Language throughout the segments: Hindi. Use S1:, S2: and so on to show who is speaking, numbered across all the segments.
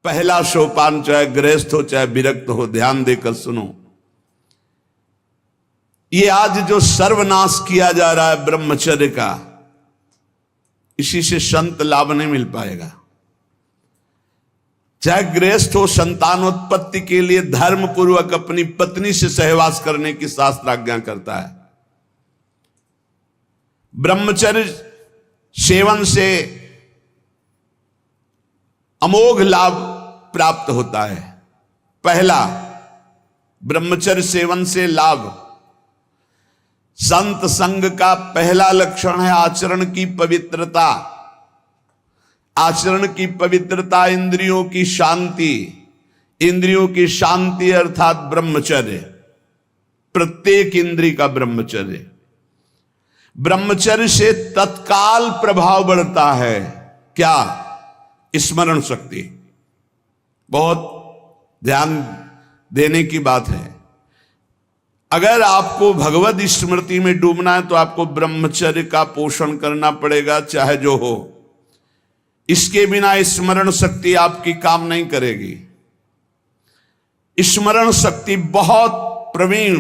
S1: पहला सोपान, चाहे गृहस्थ हो चाहे विरक्त हो, ध्यान देकर सुनो। ये आज जो सर्वनाश किया जा रहा है ब्रह्मचर्य का, इसी से संत लाभ नहीं मिल पाएगा। चाहे गृहस्थ हो, संतानोत्पत्ति के लिए धर्म पूर्वक अपनी पत्नी से सहवास करने की शास्त्र आज्ञा करता है। ब्रह्मचर्य सेवन से अमोघ लाभ प्राप्त होता है। पहला, ब्रह्मचर्य सेवन से लाभ, संत संग का पहला लक्षण है आचरण की पवित्रता। आचरण की पवित्रता, इंद्रियों की शांति। इंद्रियों की शांति अर्थात ब्रह्मचर्य, प्रत्येक इंद्रिय का ब्रह्मचर्य। ब्रह्मचर्य से तत्काल प्रभाव बढ़ता है। क्या? स्मरण शक्ति। बहुत ध्यान देने की बात है। अगर आपको भगवत स्मृति में डूबना है तो आपको ब्रह्मचर्य का पोषण करना पड़ेगा, चाहे जो हो। इसके बिना स्मरण शक्ति आपकी काम नहीं करेगी। स्मरण शक्ति बहुत प्रवीण,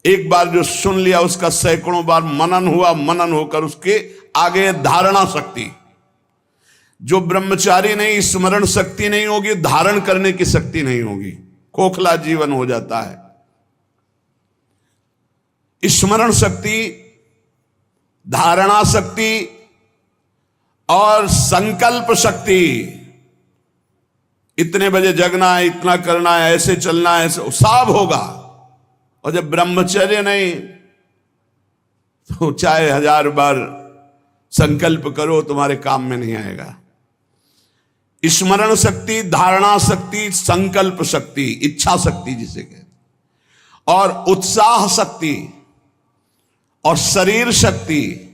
S1: एक बार जो सुन लिया उसका सैकड़ों बार मनन हुआ, मनन होकर उसके आगे धारणा शक्ति। जो ब्रह्मचारी नहीं, स्मरण शक्ति नहीं होगी, धारण करने की शक्ति नहीं होगी, खोखला जीवन हो जाता है। स्मरण शक्ति, धारणा शक्ति और संकल्प शक्ति। इतने बजे जगना है, इतना करना है, ऐसे चलना है, ऐसे सब होगा। और जब ब्रह्मचर्य नहीं तो चाहे 1000 बार संकल्प करो, तुम्हारे काम में नहीं आएगा। स्मरण शक्ति, धारणा शक्ति, संकल्प शक्ति, इच्छा शक्ति जिसे कहते, और उत्साह शक्ति और शरीर शक्ति,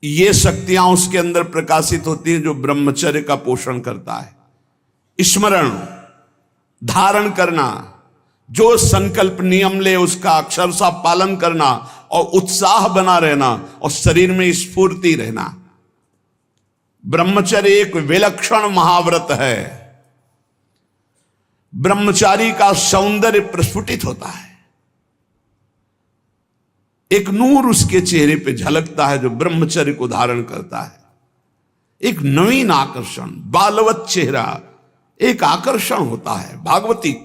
S1: ये शक्तियां उसके अंदर प्रकाशित होती हैं जो ब्रह्मचर्य का पोषण करता है। स्मरण, धारण करना, जो संकल्प नियम ले उसका अक्षरशः पालन करना, और उत्साह बना रहना, और शरीर में स्फूर्ति रहना। ब्रह्मचर्य एक विलक्षण महाव्रत है। ब्रह्मचारी का सौंदर्य प्रस्फुटित होता है। एक नूर उसके चेहरे पे झलकता है जो ब्रह्मचर्य को धारण करता है। एक नवीन आकर्षण, बालवत चेहरा, एक आकर्षण होता है भागवती।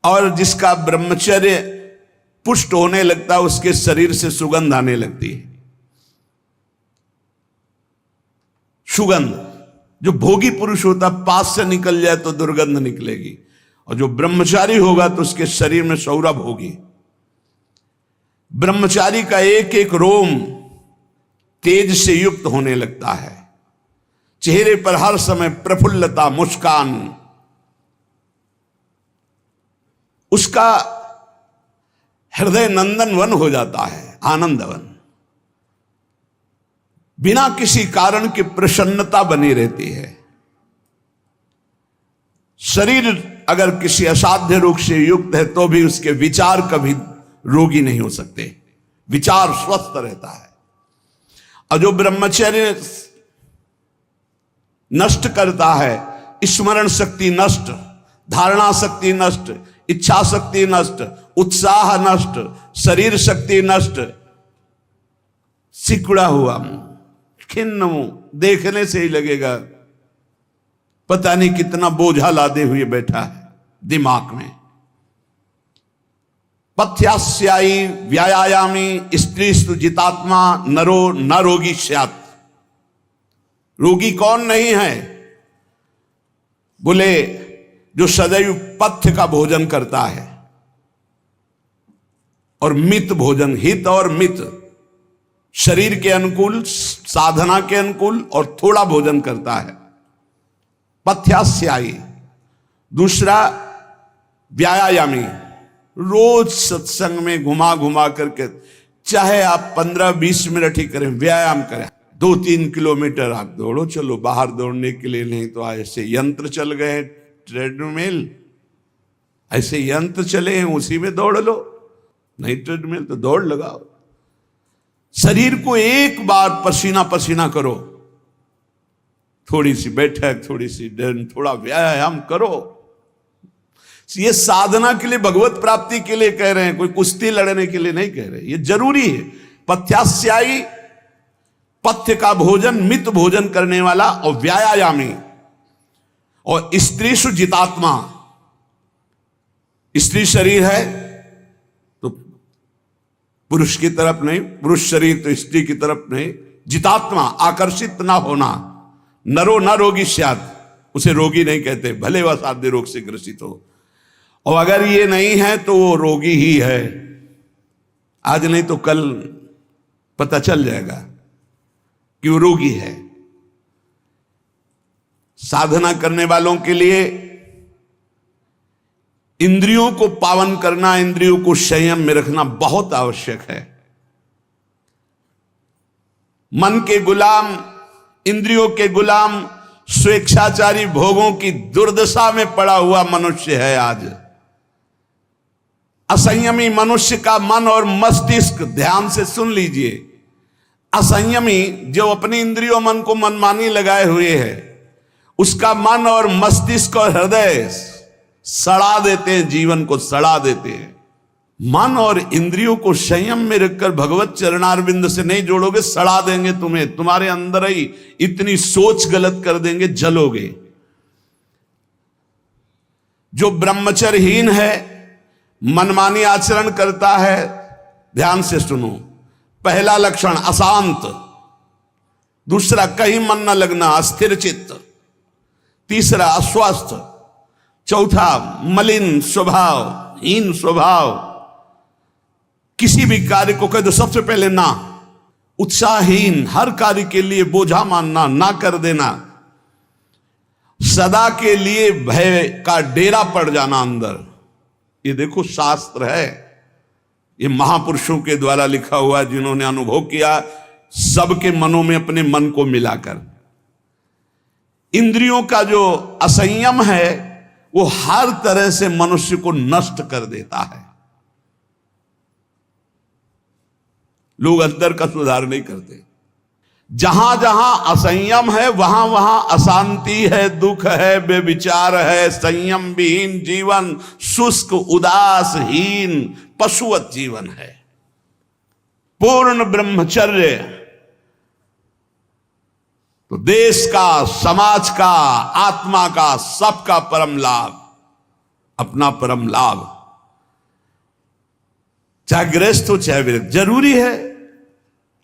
S1: और जिसका ब्रह्मचर्य पुष्ट होने लगता है, उसके शरीर से सुगंध आने लगती है। सुगंध, जो भोगी पुरुष होता पास से निकल जाए तो दुर्गंध निकलेगी, और जो ब्रह्मचारी होगा तो उसके शरीर में सौरभ होगी। ब्रह्मचारी का एक एक रोम तेज से युक्त होने लगता है। चेहरे पर हर समय प्रफुल्लता, मुस्कान, उसका हृदय नंदनवन हो जाता है, आनंदवन। बिना किसी कारण की प्रसन्नता बनी रहती है। शरीर अगर किसी असाध्य रोग से युक्त है तो भी उसके विचार कभी रोगी नहीं हो सकते, विचार स्वस्थ रहता है। और जो ब्रह्मचर्य नष्ट करता है, स्मरण शक्ति नष्ट, धारणा शक्ति नष्ट, इच्छा शक्ति नष्ट, उत्साह नष्ट, शरीर शक्ति नष्ट, सिकुड़ा हुआ मुंह, खिन्न मुंह, देखने से ही लगेगा पता नहीं कितना बोझा लादे हुए बैठा है दिमाग में। पथ्यास्यायी व्यायामी स्त्रीस्तु जितात्मा नरो न रोगी स्यात्। रोगी कौन नहीं है? बोले जो सदैव पथ्य का भोजन करता है और मित भोजन, हित और मित, शरीर के अनुकूल, साधना के अनुकूल, और थोड़ा भोजन करता है, पथ्यास्यायी। दूसरा व्यायामी, रोज सत्संग में घुमा घुमा करके, चाहे आप 15-20 मिनट ही करें, व्यायाम करें। 2-3 किलोमीटर आप दौड़ो, चलो बाहर दौड़ने के लिए, नहीं तो ऐसे यंत्र चल गए, ट्रेडमिल, ऐसे यंत्र चले हैं, उसी में दौड़ लो। नहीं ट्रेडमिल तो दौड़ लगाओ। शरीर को एक बार पसीना पसीना करो, थोड़ी सी बैठक, थोड़ी सी थोड़ा व्यायाम करो। ये साधना के लिए, भगवत प्राप्ति के लिए कह रहे हैं, कोई कुश्ती लड़ने के लिए नहीं कह रहे। ये जरूरी है। पथ्यास्यायी, पथ्य का भोजन, मित भोजन करने वाला, और व्यायामी, और स्त्रीषु जितात्मा। स्त्री शरीर है तो पुरुष की तरफ नहीं, पुरुष शरीर तो स्त्री की तरफ नहीं। जितात्मा, आकर्षित ना होना। नरो न रोगी स्यात्, उसे रोगी नहीं कहते, भले वह साध्य रोग से ग्रसित हो। और अगर ये नहीं है तो वो रोगी ही है। आज नहीं तो कल पता चल जाएगा कि वो रोगी है। साधना करने वालों के लिए इंद्रियों को पावन करना, इंद्रियों को संयम में रखना बहुत आवश्यक है। मन के गुलाम, इंद्रियों के गुलाम, स्वेच्छाचारी भोगों की दुर्दशा में पड़ा हुआ मनुष्य है आज। असंयमी मनुष्य का मन और मस्तिष्क, ध्यान से सुन लीजिए, असंयमी जो अपनी इंद्रियों मन को मनमानी लगाए हुए है, उसका मन और मस्तिष्क और हृदय सड़ा देते हैं, जीवन को सड़ा देते हैं। मन और इंद्रियों को संयम में रखकर भगवत चरणारविंद से नहीं जोड़ोगे, सड़ा देंगे तुम्हें। तुम्हारे अंदर ही इतनी सोच गलत कर देंगे, जलोगे। जो ब्रह्मचर्यहीन है, मनमानी आचरण करता है, ध्यान से सुनो। पहला लक्षण अशांत, दूसरा कहीं मन न लगना, अस्थिर चित्त, तीसरा अस्वस्थ, चौथा मलिन स्वभाव, हीन स्वभाव। किसी भी कार्य को कह दो सबसे पहले ना, उत्साहहीन, हर कार्य के लिए बोझा मानना, ना कर देना, सदा के लिए भय का डेरा पड़ जाना अंदर। ये देखो शास्त्र है, ये महापुरुषों के द्वारा लिखा हुआ, जिन्होंने अनुभव किया सबके मनों में अपने मन को मिलाकर। इंद्रियों का जो असंयम है वो हर तरह से मनुष्य को नष्ट कर देता है। लोग अंदर का सुधार नहीं करते। जहां जहां असंयम है वहां वहां अशांति है, दुख है, बेविचार है। संयम विहीन जीवन शुष्क, उदासहीन, पशुवत जीवन है। पूर्ण ब्रह्मचर्य तो देश का, समाज का, आत्मा का, सबका परम लाभ, अपना परम लाभ। चाहे गृहस्थ हो चाहे विरक्त, जरूरी है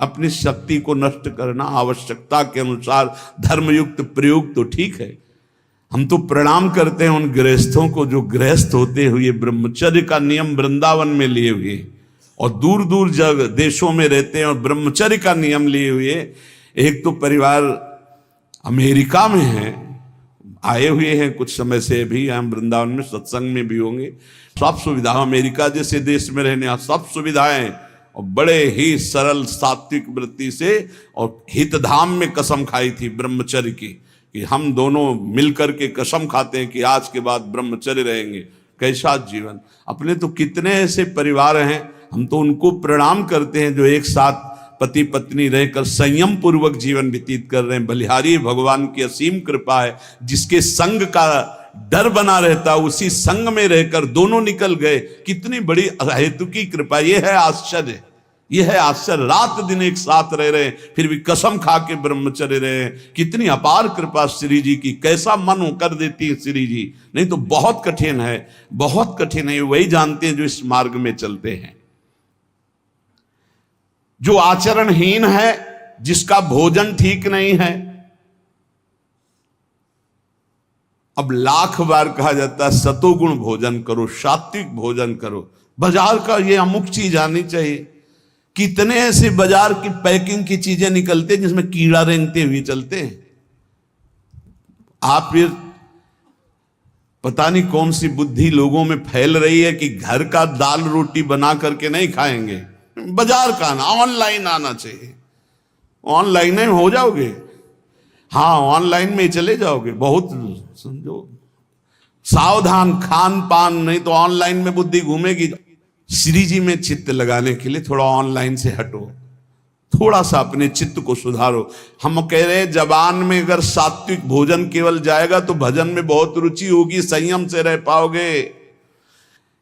S1: अपनी शक्ति को नष्ट करना, आवश्यकता के अनुसार धर्मयुक्त प्रयोग तो ठीक है। हम तो प्रणाम करते हैं उन गृहस्थों को जो गृहस्थ होते हुए ब्रह्मचर्य का नियम वृंदावन में लिए हुए और दूर दूर जगह देशों में रहते हैं और ब्रह्मचर्य का नियम लिए हुए। एक तो परिवार अमेरिका में है, आए हुए हैं कुछ समय से, भी हम वृंदावन में सत्संग में भी होंगे। सब सुविधा, अमेरिका जैसे देश में रहने सब सुविधाएं, और बड़े ही सरल सात्विक वृत्ति से, और हितधाम में कसम खाई थी ब्रह्मचर्य की, कि हम दोनों मिलकर के कसम खाते हैं कि आज के बाद ब्रह्मचर्य रहेंगे। कैसा जीवन! अपने तो कितने ऐसे परिवार हैं, हम तो उनको प्रणाम करते हैं जो एक साथ पति पत्नी रहकर संयम पूर्वक जीवन व्यतीत कर रहे हैं। बलिहारी भगवान की असीम कृपा है, जिसके संग का डर बना रहता उसी संग में रहकर दोनों निकल गए। कितनी बड़ी हेतु की कृपा! यह है आश्चर्य, यह है आश्चर्य। रात दिन एक साथ रह रहे हैं, फिर भी कसम खा के ब्रह्मचर्य रहे हैं। कितनी अपार कृपा श्री जी की! कैसा मन कर देती है श्री जी, नहीं तो बहुत कठिन है, बहुत कठिन है। वही जानते हैं जो इस मार्ग में चलते हैं। जो आचरणहीन है, जिसका भोजन ठीक नहीं है, अब लाख बार कहा जाता है सतोगुण भोजन करो, सात्विक भोजन करो। बाजार का ये अमुक चीज आनी चाहिए। कितने ऐसे बाजार की पैकिंग की चीजें निकलते हैं जिसमें कीड़ा रेंगते हुए चलते हैं। आप फिर पता नहीं कौन सी बुद्धि लोगों में फैल रही है कि घर का दाल रोटी बना करके नहीं खाएंगे, बाजार का आना, ऑनलाइन आना चाहिए। ऑनलाइन में हो जाओगे, हाँ ऑनलाइन में चले जाओगे। बहुत समझो सावधान, खान पान, नहीं तो ऑनलाइन में बुद्धि घूमेगी। श्री जी में चित्त लगाने के लिए थोड़ा ऑनलाइन से हटो, थोड़ा सा अपने चित्त को सुधारो। हम कह रहे हैं जबान में अगर सात्विक भोजन केवल जाएगा तो भजन में बहुत रुचि होगी, संयम से रह पाओगे।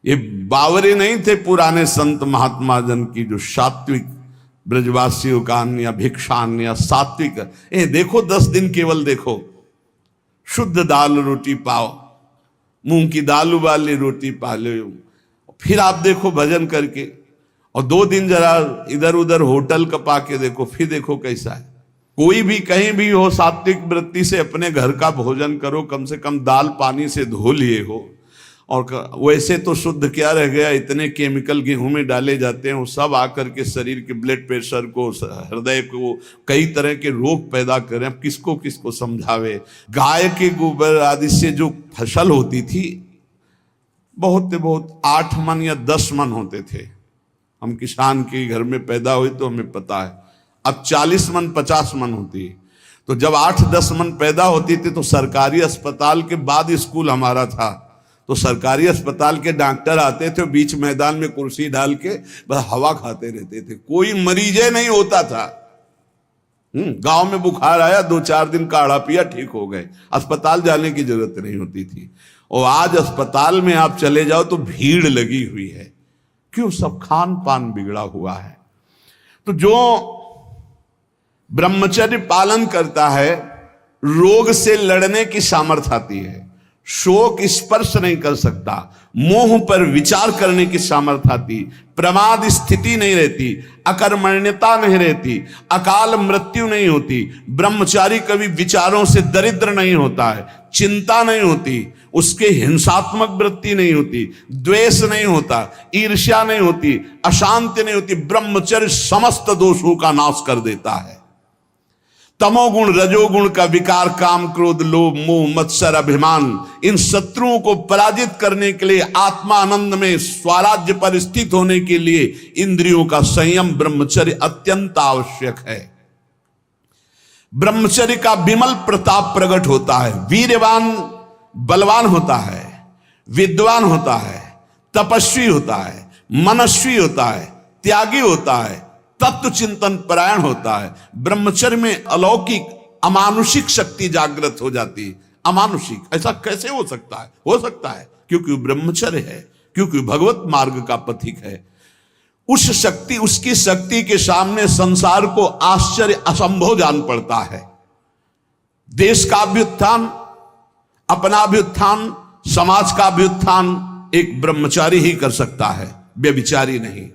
S1: ये बावरे नहीं थे पुराने संत महात्मा जन की जो सात्विक ब्रजवासियों का अन्न या भिक्षान्न या सात्विक, देखो 10 दिन केवल देखो, शुद्ध दाल रोटी पाओ, मूंग की दाल वाली रोटी पा लो, फिर आप देखो भजन करके, और 2 दिन जरा इधर उधर होटल का पाके देखो, फिर देखो कैसा है। कोई भी कहीं भी हो, सात्विक वृत्ति से अपने घर का भोजन करो, कम से कम दाल पानी से धो लिए हो। और वैसे तो शुद्ध क्या रह गया, इतने केमिकल गेहूं में डाले जाते हैं, वो सब आकर के शरीर के ब्लड प्रेशर को, हृदय को, कई तरह के रोग पैदा करें। अब किसको किसको समझावे। गाय के गोबर आदि से जो फसल होती थी, बहुत 8 मन या 10 मन होते थे। हम किसान के घर में पैदा हुए तो हमें पता है। अब 40 मन 50 मन होती है। तो जब 8-10 मन पैदा होती थी तो सरकारी अस्पताल के बाद स्कूल हमारा था, तो सरकारी अस्पताल के डॉक्टर आते थे, बीच मैदान में कुर्सी डाल के बस हवा खाते रहते थे, कोई मरीजे नहीं होता था। गांव में बुखार आया, 2-4 दिन काढ़ा पिया, ठीक हो गए, अस्पताल जाने की जरूरत नहीं होती थी। और आज अस्पताल में आप चले जाओ तो भीड़ लगी हुई है। क्यों? सब खान पान बिगड़ा हुआ है। तो जो ब्रह्मचर्य पालन करता है, रोग से लड़ने की सामर्थ्य आती है, शोक स्पर्श नहीं कर सकता, मोह पर विचार करने की सामर्थ्य आती, प्रमाद स्थिति नहीं रहती, अकर्मण्यता नहीं रहती, अकाल मृत्यु नहीं होती। ब्रह्मचारी कभी विचारों से दरिद्र नहीं होता है, चिंता नहीं होती, उसके हिंसात्मक वृत्ति नहीं होती, द्वेष नहीं होता, ईर्ष्या नहीं होती, अशांति नहीं होती। ब्रह्मचर्य समस्त दोषों का नाश कर देता है। तमोगुण रजोगुण का विकार, काम क्रोध लोभ मोह मत्सर अभिमान, इन शत्रुओं को पराजित करने के लिए, आत्मा आनंद में स्वराज्य पर स्थित होने के लिए इंद्रियों का संयम ब्रह्मचर्य अत्यंत आवश्यक है। ब्रह्मचर्य का विमल प्रताप प्रकट होता है। वीरवान बलवान होता है, विद्वान होता है, तपस्वी होता है, मनस्वी होता है, त्यागी होता है, तत्व चिंतन परायण होता है। ब्रह्मचर्य में अलौकिक अमानुषिक शक्ति जागृत हो जाती है। अमानुषिक ऐसा कैसे हो सकता है? हो सकता है क्योंकि ब्रह्मचर्य है, क्योंकि भगवत मार्ग का पथिक है। उस शक्ति, उसकी शक्ति के सामने संसार को आश्चर्य असंभव जान पड़ता है। देश का अभ्युत्थान, अपना अभ्युत्थान, समाज का अभ्युत्थान एक ब्रह्मचारी ही कर सकता है, व्यभिचारी नहीं।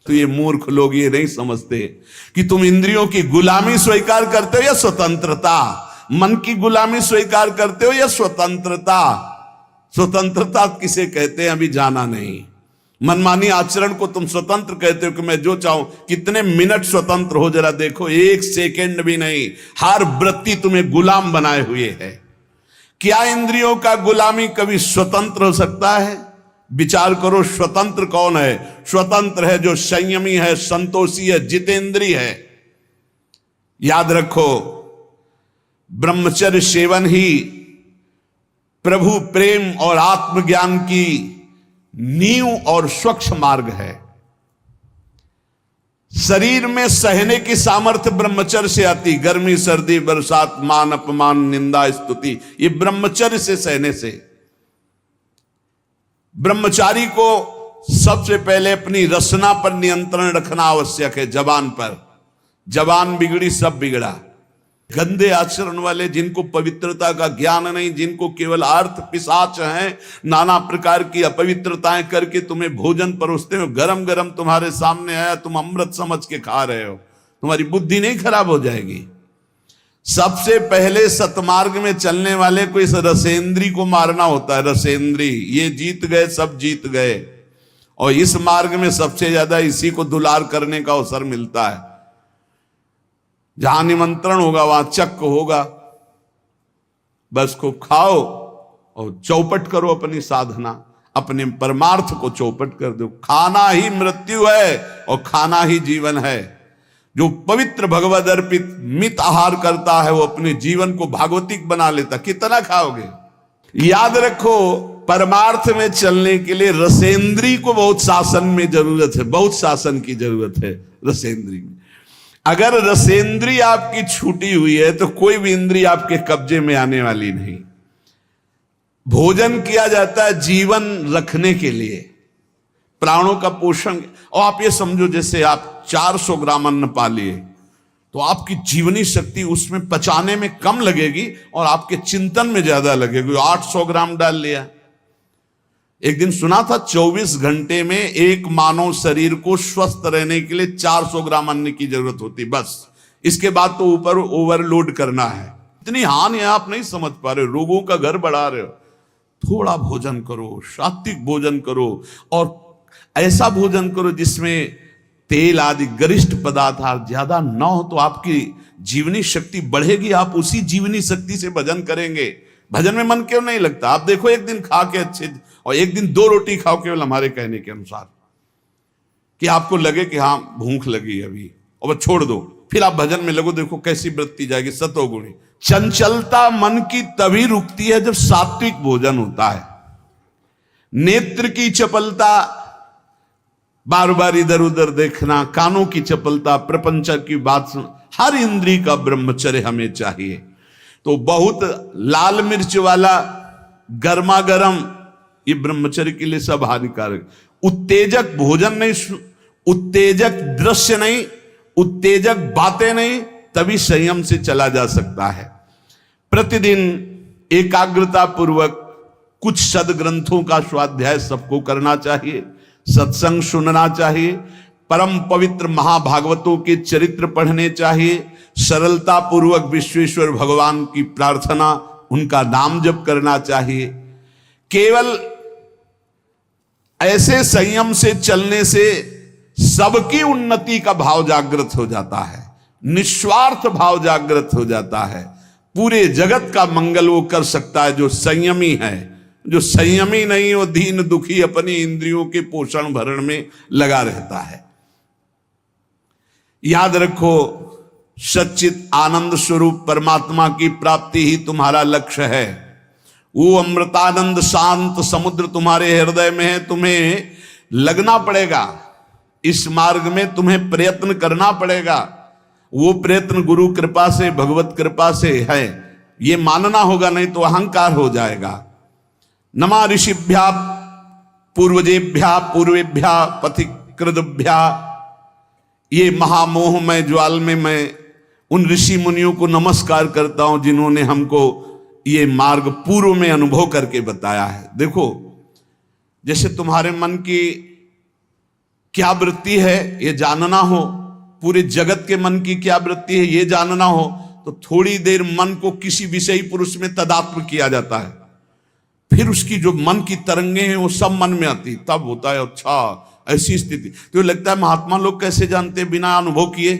S1: तो ये मूर्ख लोग ये नहीं समझते कि तुम इंद्रियों की गुलामी स्वीकार करते हो या स्वतंत्रता, मन की गुलामी स्वीकार करते हो या स्वतंत्रता। स्वतंत्रता किसे कहते हैं अभी जाना नहीं। मनमानी आचरण को तुम स्वतंत्र कहते हो कि मैं जो चाहूं। कितने मिनट स्वतंत्र हो जरा देखो, 1 सेकेंड भी नहीं। हर वृत्ति तुम्हें गुलाम बनाए हुए है। क्या इंद्रियों का गुलामी कभी स्वतंत्र हो सकता है? विचार करो, स्वतंत्र कौन है? स्वतंत्र है जो संयमी है, संतोषी है, जितेंद्रिय है। याद रखो, ब्रह्मचर्य सेवन ही प्रभु प्रेम और आत्मज्ञान की नींव और स्वच्छ मार्ग है। शरीर में सहने की सामर्थ्य ब्रह्मचर्य से आती। गर्मी सर्दी बरसात मान अपमान निंदा स्तुति, ये ब्रह्मचर्य से सहने से। ब्रह्मचारी को सबसे पहले अपनी रसना पर नियंत्रण रखना आवश्यक है। जबान पर, जबान बिगड़ी सब बिगड़ा। गंदे आचरण वाले, जिनको पवित्रता का ज्ञान नहीं, जिनको केवल अर्थ पिशाच हैं, नाना प्रकार की अपवित्रताएं करके तुम्हें भोजन परोसते हो, गरम गरम तुम्हारे सामने आया, तुम अमृत समझ के खा रहे हो, तुम्हारी बुद्धि नहीं खराब हो जाएगी? सबसे पहले सतमार्ग में चलने वाले को इस रसेंद्री को मारना होता है। रसेंद्री, ये जीत गए, सब जीत गए। और इस मार्ग में सबसे ज्यादा इसी को दुलार करने का अवसर मिलता है। जहां निमंत्रण होगा वहां चक्क होगा, बस को खाओ और चौपट करो अपनी साधना, अपने परमार्थ को चौपट कर दो। खाना ही मृत्यु है और खाना ही जीवन है। जो पवित्र भगवद अर्पित मित आहार करता है वो अपने जीवन को भागवतिक बना लेता। कितना खाओगे? याद रखो, परमार्थ में चलने के लिए रसेंद्री को बहुत शासन में जरूरत है, बहुत शासन की जरूरत है रसेंद्री में। अगर रसेंद्रिय आपकी छूटी हुई है तो कोई भी इंद्रिय आपके कब्जे में आने वाली नहीं। भोजन किया जाता है जीवन रखने के लिए, प्राणों का पोषण। और आप ये समझो जैसे आप 400 ग्राम अन्न पा लिए तो आपकी जीवनी शक्ति उसमें पचाने में कम लगेगी और आपके चिंतन में ज्यादा लगेगी। 800 ग्राम डाल लिया। एक दिन सुना था 24 घंटे में एक मानव शरीर को स्वस्थ रहने के लिए 400 ग्राम अन्न की जरूरत होती, बस। इसके बाद तो ऊपर ओवरलोड करना है। इतनी हानि है, आप नहीं समझ पा रहे, रोगों का घर बढ़ा रहे हो। थोड़ा भोजन करो, सात्विक भोजन करो, और ऐसा भोजन करो जिसमें तेल आदि गरिष्ठ पदार्थ ज्यादा न हो, तो आपकी जीवनी शक्ति बढ़ेगी। आप उसी जीवनी शक्ति से भजन करेंगे। भजन में मन क्यों नहीं लगता? आप देखो, एक दिन खा के अच्छे, और एक दिन 2 रोटी खाओ केवल हमारे कहने के अनुसार, कि आपको लगे कि हाँ भूख लगी अभी, और छोड़ दो, फिर आप भजन में लगो, देखो कैसी वृत्ति जाएगी, सतोगुणी। चंचलता मन की तभी रुकती है जब सात्विक भोजन होता है। नेत्र की चपलता, बार बार इधर उधर देखना, कानों की चपलता, प्रपंच की बात सुन, हर इंद्रिय का ब्रह्मचर्य हमें चाहिए। तो बहुत लाल मिर्च वाला गर्मा गर्म, ये ब्रह्मचर्य के लिए सब हानिकारक। उत्तेजक भोजन नहीं, उत्तेजक दृश्य नहीं, उत्तेजक बातें नहीं, तभी संयम से चला जा सकता है। प्रतिदिन एकाग्रता पूर्वक कुछ सदग्रंथों का स्वाध्याय सबको करना चाहिए, सत्संग सुनना चाहिए, परम पवित्र महाभागवतों के चरित्र पढ़ने चाहिए, सरलता पूर्वक विश्वेश्वर भगवान की प्रार्थना, उनका नाम जप करना चाहिए। केवल ऐसे संयम से चलने से सबकी उन्नति का भाव जागृत हो जाता है, निस्वार्थ भाव जागृत हो जाता है। पूरे जगत का मंगल वो कर सकता है जो संयमी है। जो संयमी नहीं, वो दीन दुखी अपनी इंद्रियों के पोषण भरण में लगा रहता है। याद रखो, सच्चित आनंद स्वरूप परमात्मा की प्राप्ति ही तुम्हारा लक्ष्य है। वो अमृतानंद शांत समुद्र तुम्हारे हृदय में है। तुम्हें लगना पड़ेगा इस मार्ग में, तुम्हें प्रयत्न करना पड़ेगा। वो प्रयत्न गुरु कृपा से, भगवत कृपा से है, ये मानना होगा, नहीं तो अहंकार हो जाएगा। नमा ऋषिभ्या पूर्वजेभ्या पूर्वेभ्या पथिकृतभ्या, ये महामोहमय ज्वाल में मैं उन ऋषि मुनियों को नमस्कार करता हूं जिन्होंने हमको ये मार्ग पूर्व में अनुभव करके बताया है। देखो, जैसे तुम्हारे मन की क्या वृत्ति है ये जानना हो, पूरे जगत के मन की क्या वृत्ति है ये जानना हो, तो थोड़ी देर मन को किसी विषयी पुरुष में तदात्म किया जाता है, फिर उसकी जो मन की तरंगे हैं वो सब मन में आती, तब होता है अच्छा ऐसी स्थिति। तो लगता है महात्मा लोग कैसे जानते बिना अनुभव किए?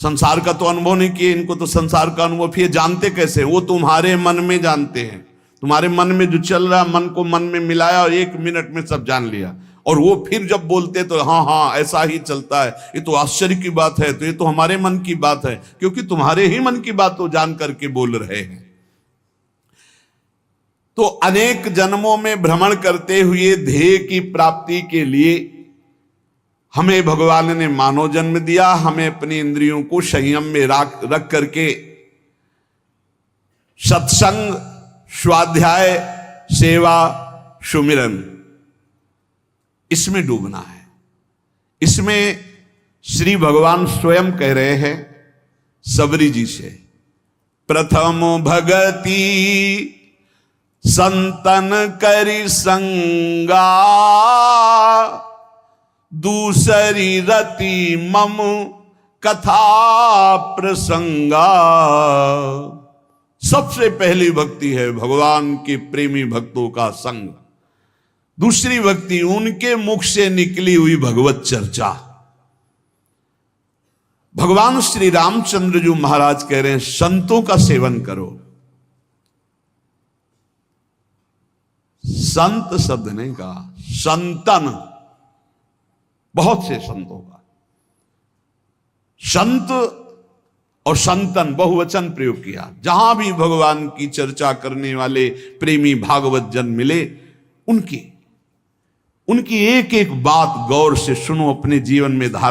S1: संसार का तो अनुभव नहीं किए, इनको तो संसार का अनुभव, फिर जानते कैसे? वो तुम्हारे मन में जानते हैं। तुम्हारे मन में जो चल रहा, मन को मन में मिलाया और 1 मिनट में सब जान लिया। और वो फिर जब बोलते तो हाँ हाँ ऐसा ही चलता है, ये तो आश्चर्य की बात है, तो ये तो हमारे मन की बात है, क्योंकि तुम्हारे ही मन की बात तो जान करके बोल रहे हैं। तो अनेक जन्मों में भ्रमण करते हुए ध्येय की प्राप्ति के लिए हमें भगवान ने मानव जन्म दिया। हमें अपनी इंद्रियों को संयम में रख करके सत्संग, स्वाध्याय, सेवा, सुमिरन, इसमें डूबना है। इसमें श्री भगवान स्वयं कह रहे हैं सबरी जी से, प्रथम भगति संतन करि संगा, दूसरी रति मम कथा प्रसंगा। सबसे पहली भक्ति है भगवान के प्रेमी भक्तों का संग। दूसरी भक्ति उनके मुख से निकली हुई भगवत चर्चा। भगवान श्री रामचंद्र जी महाराज कह रहे हैं संतों का सेवन करो। संत शब्द नहीं कहा, संतन, बहुत से संतों का। संत और संतन बहुवचन प्रयोग किया। जहां भी भगवान की चर्चा करने वाले प्रेमी भागवत जन मिले, उनकी एक एक बात गौर से सुनो, अपने जीवन में धारण